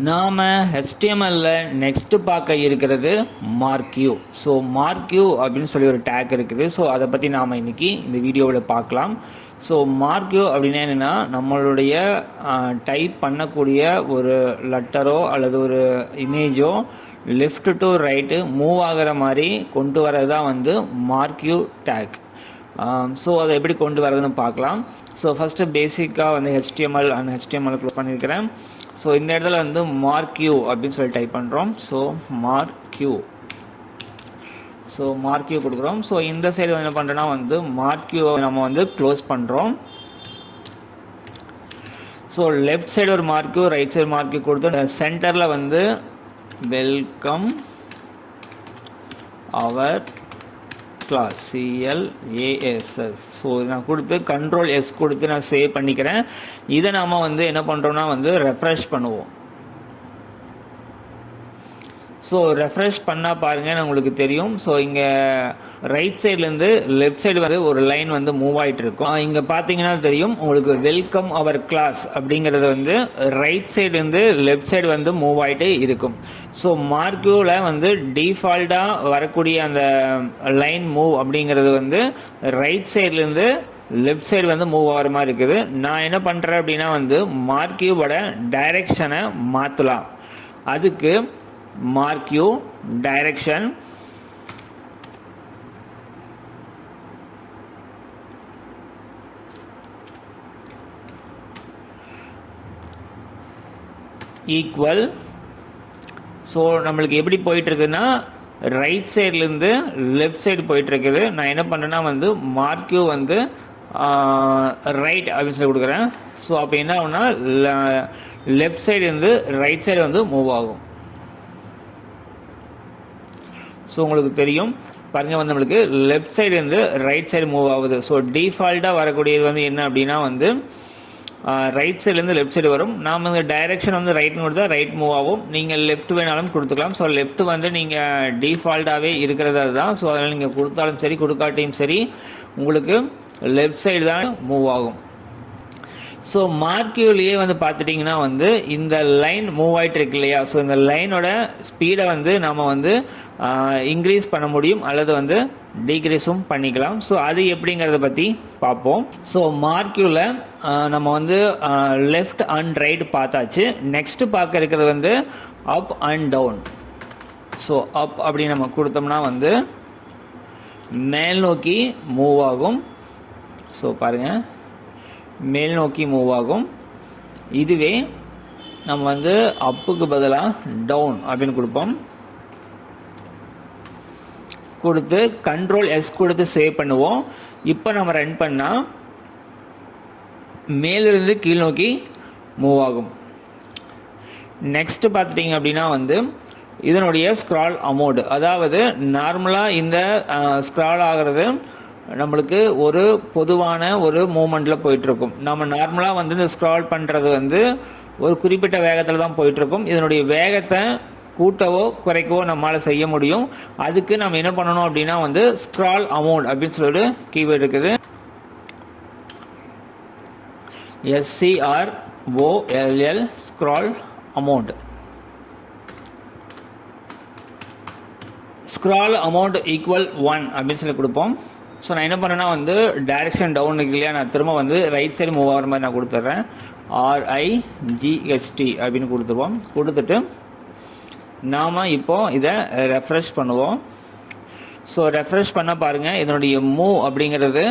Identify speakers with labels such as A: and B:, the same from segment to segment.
A: நாம் HTMLல நெக்ஸ்ட்டு பார்க்க இருக்கிறது marquee. ஸோ marquee அப்படின்னு சொல்லி ஒரு டேக் இருக்குது. ஸோ அதை பற்றி நாம் இன்றைக்கி இந்த வீடியோவில் பார்க்கலாம். ஸோ marquee அப்படின்னா என்னென்னா, நம்மளுடைய டைப் பண்ணக்கூடிய ஒரு லெட்டரோ அல்லது ஒரு இமேஜோ லெஃப்ட் டு ரைட்டு மூவ் ஆகிற மாதிரி கொண்டு வரது தான் வந்து marquee டேக். ஸோ அதை எப்படி கொண்டு வரதுன்னு பார்க்கலாம். ஸோ ஃபஸ்ட்டு பேசிக்காக வந்து HTML அண்ட் HTML க்ளோஸ் பண்ணியிருக்கிறேன். ஸோ இந்த இடத்துல வந்து marquee அப்படின்னு சொல்லி டைப் பண்ணுறோம். ஸோ marquee கொடுக்குறோம். ஸோ இந்த சைடு என்ன பண்ணுறோன்னா வந்து marquee நம்ம வந்து க்ளோஸ் பண்ணுறோம். ஸோ லெஃப்ட் சைடு ஒரு marquee, ரைட் சைடு marquee கொடுத்து சென்டரில் வந்து வெல்கம் அவர் கிளாஸ் CLASS. ஸோ நான் கொடுத்து Ctrl S கொடுத்து நான் சேவ் பண்ணிக்கிறேன். இதை நாம் வந்து என்ன பண்ணுறோன்னா வந்து ரெஃப்ரெஷ் பண்ணுவோம். ஸோ ரெஃப்ரெஷ் பண்ணால் பாருங்கள் உங்களுக்கு தெரியும். ஸோ இங்கே ரைட் சைட்லேருந்து லெஃப்ட் சைடு வந்து ஒரு லைன் வந்து மூவ் ஆகிட்டு இருக்கும். இங்கே பார்த்தீங்கன்னா தெரியும் உங்களுக்கு வெல்கம் அவர் கிளாஸ் அப்படிங்கிறது வந்து ரைட் சைடுலேருந்து லெஃப்ட் சைடு வந்து மூவ் ஆகிட்டு இருக்கும். ஸோ marqueeல வந்து டிஃபால்ட்டாக வரக்கூடிய அந்த லைன் மூவ் அப்படிங்கிறது வந்து ரைட் சைட்லேருந்து லெஃப்ட் சைடு வந்து மூவ் ஆகிற மாதிரி இருக்குது. நான் என்ன பண்ணுறேன் அப்படின்னா வந்து marqueeவோட டைரெக்ஷனை மாற்றலாம். அதுக்கு marquee டைரெக்ஷன் ஈக்குவல். ஸோ நம்மளுக்கு எப்படி போயிட்டுருக்குன்னா ரைட் சைட்லேருந்து லெஃப்ட் சைடு போயிட்டுருக்குது. நான் என்ன பண்ணுறேன்னா வந்து marquee வந்து ரைட் அப்படின்னு சொல்லி கொடுக்குறேன். ஸோ அப்போ என்ன ஆகுனா லெஃப்ட் சைடுலேருந்து ரைட் சைடு வந்து மூவ் ஆகும். ஸோ உங்களுக்கு தெரியும் பாருங்கள் வந்து நம்மளுக்கு லெஃப்ட் சைடுலேருந்து ரைட் சைடு மூவ் ஆகுது. ஸோ டிஃபால்ட்டாக வரக்கூடியது வந்து என்ன அப்படின்னா வந்து ரைட் சைட்லேருந்து லெஃப்ட் சைடு வரும். நாம் இந்த டைரெக்ஷன் வந்து ரைட்னு கொடுத்தா ரைட் மூவ் ஆகும். நீங்கள் லெஃப்ட் வேணாலும் கொடுத்துக்கலாம். ஸோ லெஃப்ட் வந்து நீங்கள் டிஃபால்ட்டாகவே இருக்கிறது அதுதான். ஸோ அதனால் நீங்கள் கொடுத்தாலும் சரி கொடுக்காட்டியும் சரி உங்களுக்கு லெஃப்ட் சைடு தான் மூவ் ஆகும். ஸோ marqueeலேயே வந்து பார்த்துட்டிங்கன்னா வந்து இந்த லைன் மூவ் ஆகிட்டு இருக்கு இல்லையா. ஸோ இந்த லைனோட ஸ்பீடை வந்து நம்ம வந்து இன்க்ரீஸ் பண்ண முடியும் அல்லது வந்து டிக்ரீஸும் பண்ணிக்கலாம். ஸோ அது எப்படிங்கிறத பற்றி பார்ப்போம். ஸோ marqueeல நம்ம வந்து லெஃப்ட் அண்ட் ரைட் பார்த்தாச்சு. நெக்ஸ்ட்டு பார்க்க இருக்கிறது வந்து up and down. So up அப்படி நம்ம கொடுத்தோம்னா வந்து மேல் நோக்கி மூவ் ஆகும். ஸோ பாருங்கள் மேல் நோக்கி மூவ் ஆகும். இதுவே நம்ம வந்து அப்புக்கு பதிலாக டவுன் அப்படின்னு கொடுப்போம். கொடுத்து Ctrl S கொடுத்து சேவ் பண்ணுவோம். இப்போ நம்ம ரன் பண்ணால் மேலிருந்து கீழ் நோக்கி மூவ் ஆகும். நெக்ஸ்ட் பார்த்துட்டிங்க அப்படின்னா வந்து இதனுடைய ஸ்க்ரால் அமௌண்ட், அதாவது நார்மலாக இந்த ஸ்க்ரால் ஆகிறது நம்மளுக்கு ஒரு பொதுவான ஒரு மூமெண்ட்டில் போயிட்டுருக்கும். நம்ம நார்மலாக வந்து இந்த ஸ்க்ரால் பண்ணுறது வந்து ஒரு குறிப்பிட்ட வேகத்தில் தான் போயிட்டுருக்கும். இதனுடைய வேகத்தை கூட்டவோ குறைக்கவோ நம்மளால் செய்ய முடியும். அதுக்கு நம்ம என்ன பண்ணணும் அப்படின்னா வந்து ஸ்க்ரால் அமௌண்ட் அப்படின்னு சொல்லிட்டு கீவேர்டு இருக்குது. SCROLL scroll amount. Scroll amount equal 1 அப்படின்னு சொல்லி கொடுப்போம். ஸோ நான் என்ன பண்ணுறேன்னா வந்து டைரெக்ஷன் டவுன் இருக்கு இல்லையா, நான் திரும்ப வந்து ரைட் சைடு மூவ் ஆகிற மாதிரி நான் கொடுத்துட்றேன். RIGHT அப்படின்னு கொடுத்துருவோம். கொடுத்துட்டு நாம் இப்போது இதை ரெஃப்ரெஷ் பண்ணுவோம். ஸோ ரெஃப்ரெஷ் பண்ண பாருங்கள் இதனுடைய மூவ் அப்படிங்கிறது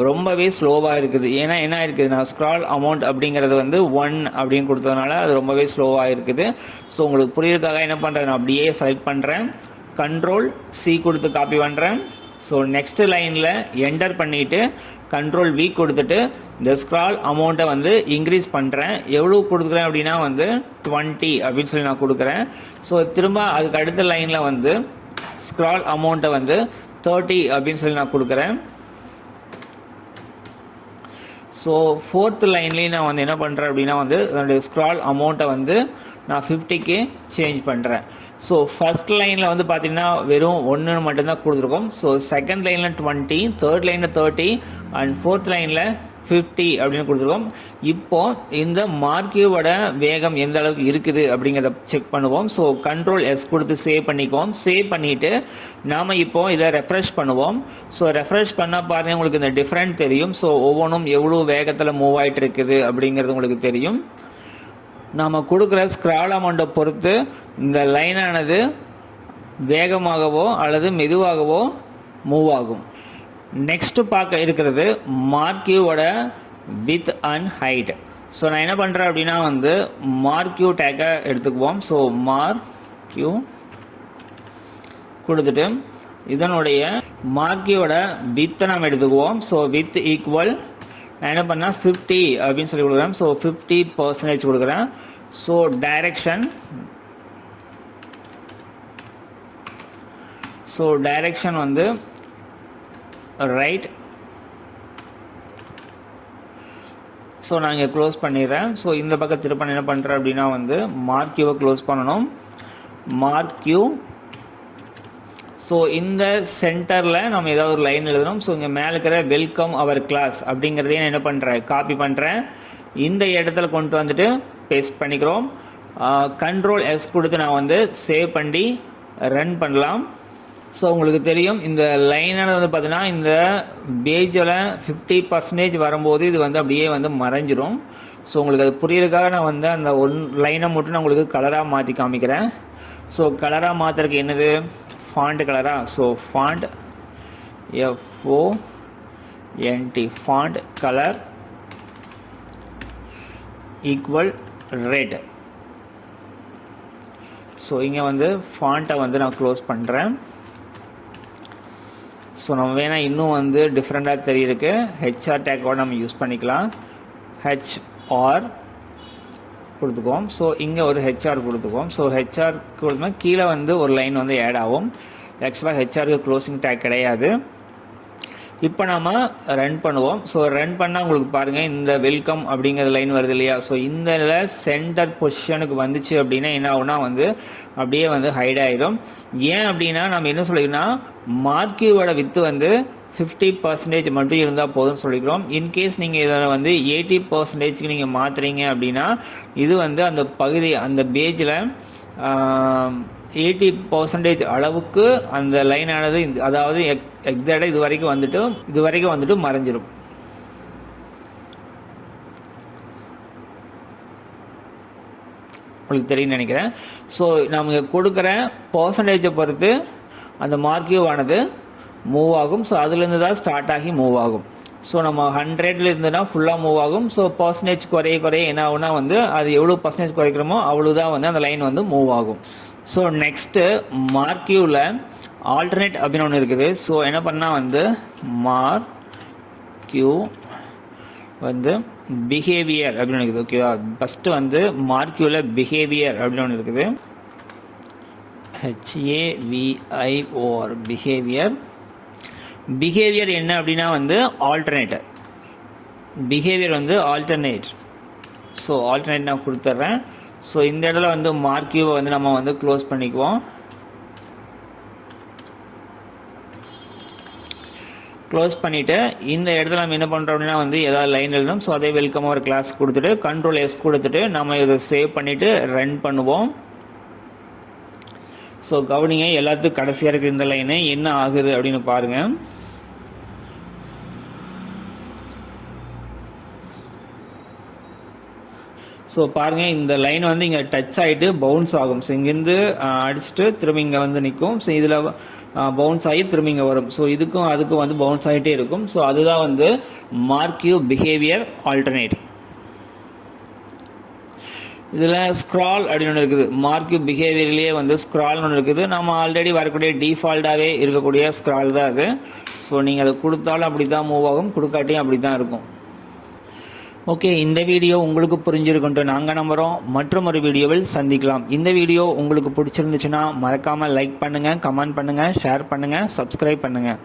A: ரொம்பவே ஸ்லோவாக இருக்குது. ஏன்னா என்ன இருக்குது, நான் ஸ்க்ரால் அமௌண்ட் அப்படிங்கிறது வந்து 1 அப்படின்னு கொடுத்ததுனால அது ரொம்பவே ஸ்லோவாக இருக்குது. ஸோ உங்களுக்கு புரியுறதுக்காக என்ன பண்ணுறேன், நான் அப்படியே செலக்ட் பண்ணுறேன். Ctrl C கொடுத்து காப்பி பண்ணுறேன். ஸோ நெக்ஸ்ட் லைனில் என்டர் பண்ணிவிட்டு Ctrl V கொடுத்துட்டு இந்த ஸ்க்ரால் அமௌண்ட்டை வந்து இன்க்ரீஸ் பண்ணுறேன். எவ்வளோ கொடுக்குறேன் அப்படின்னா வந்து 20 அப்படின்னு சொல்லி நான் கொடுக்குறேன். ஸோ திரும்ப அதுக்கு அடுத்த லைனில் வந்து ஸ்க்ரால் அமௌண்ட்டை வந்து 30 அப்படின்னு சொல்லி நான் கொடுக்குறேன். ஸோ ஃபோர்த் லைன்லேயும் நான் வந்து என்ன பண்ணுறேன் அப்படின்னா வந்து என்னுடைய ஸ்க்ரால் அமௌண்ட்டை வந்து நான் 50க்கு சேஞ்ச் பண்ணுறேன். ஸோ ஃபஸ்ட் லைனில் வந்து பார்த்திங்கன்னா வெறும் 1 மட்டும்தான் கொடுத்துருக்கோம். ஸோ செகண்ட் லைனில் 20, தேர்ட் லைனில் 30 அண்ட் ஃபோர்த் லைனில் 50 அப்படின்னு கொடுத்துருக்கோம். இப்போ இந்த மார்க்கியோட வேகம் எந்த அளவுக்கு இருக்குது அப்படிங்கிறத செக் பண்ணுவோம். ஸோ கண்ட்ரோல் எஸ் கொடுத்து சேவ் பண்ணிக்குவோம். சேவ் பண்ணிவிட்டு நாம் இப்போ இதை ரெஃப்ரெஷ் பண்ணுவோம். ஸோ ரெஃப்ரெஷ் பண்ணால் பாருங்கள் உங்களுக்கு இந்த டிஃப்ரெண்ட் தெரியும். ஸோ ஒவ்வொன்றும் எவ்வளோ வேகத்தில் மூவ் ஆகிட்டு இருக்குது அப்படிங்கிறது உங்களுக்கு தெரியும். நாம் கொடுக்குற ஸ்க்ரால் அமௌண்ட்டை பொறுத்து இந்த லைனானது வேகமாகவோ அல்லது மெதுவாகவோ மூவ் ஆகும். நெக்ஸ்ட்டு பார்க்க இருக்கிறது மார்க்கியோட வித் அண்ட் ஹைட். ஸோ நான் என்ன பண்ணுறேன் அப்படின்னா வந்து மார்க்கியூ டேக்கை எடுத்துக்குவோம். ஸோ மார்க்கியூ கொடுத்துட்டு இதனுடைய மார்க்கியோட வித்தை நம்ம எடுத்துக்குவோம். ஸோ வித் ஈக்குவல் நான் என்ன பண்ணால் 50 அப்படின்னு சொல்லி கொடுக்குறேன். ஸோ 50% கொடுக்குறேன். ஸோ டைரெக்ஷன் வந்து ரைட். ஸோ நான் இங்கே க்ளோஸ் பண்ணிடுறேன். ஸோ இந்த பக்கம் திருப்ப என்ன பண்ணுறேன் அப்படின்னா வந்து மார்க்கியூவை க்ளோஸ் பண்ணணும். மார்க்கியூ. ஸோ இந்த சென்டரில் நம்ம ஏதாவது ஒரு லைன் எழுதணும். ஸோ இங்கே மேலே இருக்கிற வெல்கம் அவர் கிளாஸ் அப்படிங்கிறதையும் நான் என்ன பண்ணுறேன், காப்பி பண்ணுறேன். இந்த இடத்துல கொண்டு வந்துட்டு பேஸ்ட் பண்ணிக்கிறோம். கண்ட்ரோல் எஸ் கொடுத்து நான் வந்து சேவ் பண்ணி ரன் பண்ணலாம். ஸோ உங்களுக்கு தெரியும் இந்த லைனானது வந்து பார்த்தீங்கன்னா இந்த பேஜில் 50% வரும்போது இது வந்து அப்படியே வந்து மறைஞ்சிரும். ஸோ உங்களுக்கு அது புரியறதுக்காக நான் வந்து அந்த லைனை மட்டும் நான் உங்களுக்கு கலராக மாற்றி காமிக்கிறேன். ஸோ கலராக மாற்றுறதுக்கு என்னது, ஃபாண்ட் கலராக. So font FONT font colour equal red. So இங்கே வந்து ஃபாண்ட்டை வந்து நான் க்ளோஸ் பண்ணுறேன். ஸோ நம்ம வேணால் இன்னும் வந்து டிஃப்ரெண்ட்டாக தெரியுதுக்கு HR டேக்கோடு நம்ம யூஸ் பண்ணிக்கலாம். HR கொடுத்துக்குவோம். ஸோ இங்கே ஒரு HR கொடுத்துக்குவோம். ஸோ HR கொடுத்தோம்னா கீழே வந்து ஒரு லைன் வந்து ஆட் ஆகும். ஆக்சுவலாக HRக்கு க்ளோசிங் டேக் கிடையாது. இப்போ நாம் ரன் பண்ணுவோம். ஸோ ரன் பண்ணால் உங்களுக்கு பாருங்கள் இந்த வெல்கம் அப்படிங்கிற லைன் வருது இல்லையா. ஸோ இந்த சென்டர் பொசிஷனுக்கு வந்துச்சு அப்படின்னா என்ன ஆகுனா வந்து அப்படியே வந்து ஹைட் ஆகிடும். ஏன் அப்படின்னா நம்ம என்ன சொல்லிக்கிறோம்னா மார்க்கியோட வித்து வந்து 50% மட்டும் இருந்தால் போதும்னு சொல்லிக்கிறோம். இன்கேஸ் நீங்கள் இதில் வந்து 80%க்கு நீங்கள் மாற்றுறீங்க அப்படின்னா இது வந்து அந்த பகுதி அந்த பேஜில் 80% அளவுக்கு அந்த லைனானது அதாவது எக்ஸாக்டாக இது வரைக்கும் வந்துட்டு மறைஞ்சிரும். உங்களுக்கு தெரியும்னு நினைக்கிறேன். ஸோ நம்ம கொடுக்குற பர்சன்டேஜை பொறுத்து அந்த மார்க்கியூவானது மூவ் ஆகும். ஸோ அதுலேருந்து தான் ஸ்டார்ட் ஆகி மூவ் ஆகும். ஸோ நம்ம 100ல் இருந்துன்னா ஃபுல்லாக மூவ் ஆகும். ஸோ பர்சன்டேஜ் குறைய என்ன ஆகுனா வந்து அது எவ்வளோ பர்சன்டேஜ் குறைக்கிறோமோ அவ்வளோதான் வந்து அந்த லைன் வந்து மூவ் ஆகும். ஸோ நெக்ஸ்ட்டு மார்க்கியூவில் ஆல்டர்னேட் அப்படின்னு ஒன்று இருக்குது. ஸோ என்ன பண்ணால் வந்து மார்க்கியூ வந்து பிஹேவியர் அப்படின்னு இருக்குது. ஓகேவா, ஃபஸ்ட்டு வந்து மார்க்கியூவில் பிஹேவியர் அப்படின்னு ஒன்று இருக்குது. HAVIOR பிஹேவியர் என்ன அப்படின்னா வந்து ஆல்டர்னேட். பிஹேவியர் வந்து ஆல்டர்னேட். ஸோ ஆல்டர்னேட் நான் கொடுத்துட்றேன். ஸோ இந்த இடத்துல வந்து மார்க்கியூவை வந்து நம்ம வந்து க்ளோஸ் பண்ணிக்குவோம். க்ளோஸ் பண்ணிவிட்டு இந்த இடத்துல நம்ம என்ன பண்ணுறோம் அப்படின்னா வந்து ஏதாவது லைன் எழுதணும். ஸோ அதே வெல்கம் ஒரு கிளாஸ் கொடுத்துட்டு கண்ட்ரோல் எஸ் கொடுத்துட்டு நம்ம இதை சேவ் பண்ணிவிட்டு ரன் பண்ணுவோம். ஸோ கவனிங்க, எல்லாத்துக்கும் கடைசியாக இருக்கிற இந்த லைனு என்ன ஆகுது அப்படின்னு பாருங்கள். ஸோ பாருங்கள் இந்த லைன் வந்து இங்கே டச் ஆகிட்டு பவுன்ஸ் ஆகும். ஸோ இங்கேருந்து அடிச்சுட்டு திரும்பி இங்கே வந்து நிற்கும். ஸோ இதில் பவுன்ஸ் ஆகி திரும்பி இங்கே வரும். ஸோ இதுக்கும் அதுக்கும் வந்து பவுன்ஸ் ஆகிட்டே இருக்கும். ஸோ அதுதான் வந்து மார்க்கியூ பிஹேவியர் ஆல்டர்னேட். இதில் ஸ்க்ரால் அப்படின்னு ஒன்று இருக்குது. மார்க்கியூ பிஹேவியர்லேயே வந்து ஸ்க்ரால்னு ஒன்று இருக்குது. நம்ம ஆல்ரெடி வரக்கூடிய டிஃபால்ட்டாகவே இருக்கக்கூடிய ஸ்க்ரால் தான் அது. ஸோ நீங்கள் அதை கொடுத்தாலும் அப்படி தான் மூவ் ஆகும், கொடுக்காட்டியும் அப்படி தான் இருக்கும். ஓகே, இந்த வீடியோ உங்களுக்கு புரிஞ்சிருக்குன்ட்டு நாங்கள் நம்புகிறோம். மற்றும் ஒரு வீடியோவில் சந்திக்கலாம். இந்த வீடியோ உங்களுக்கு பிடிச்சிருந்துச்சுன்னா மறக்காமல் லைக் பண்ணுங்கள், கமெண்ட் பண்ணுங்கள், ஷேர் பண்ணுங்கள், சப்ஸ்கிரைப் பண்ணுங்கள்.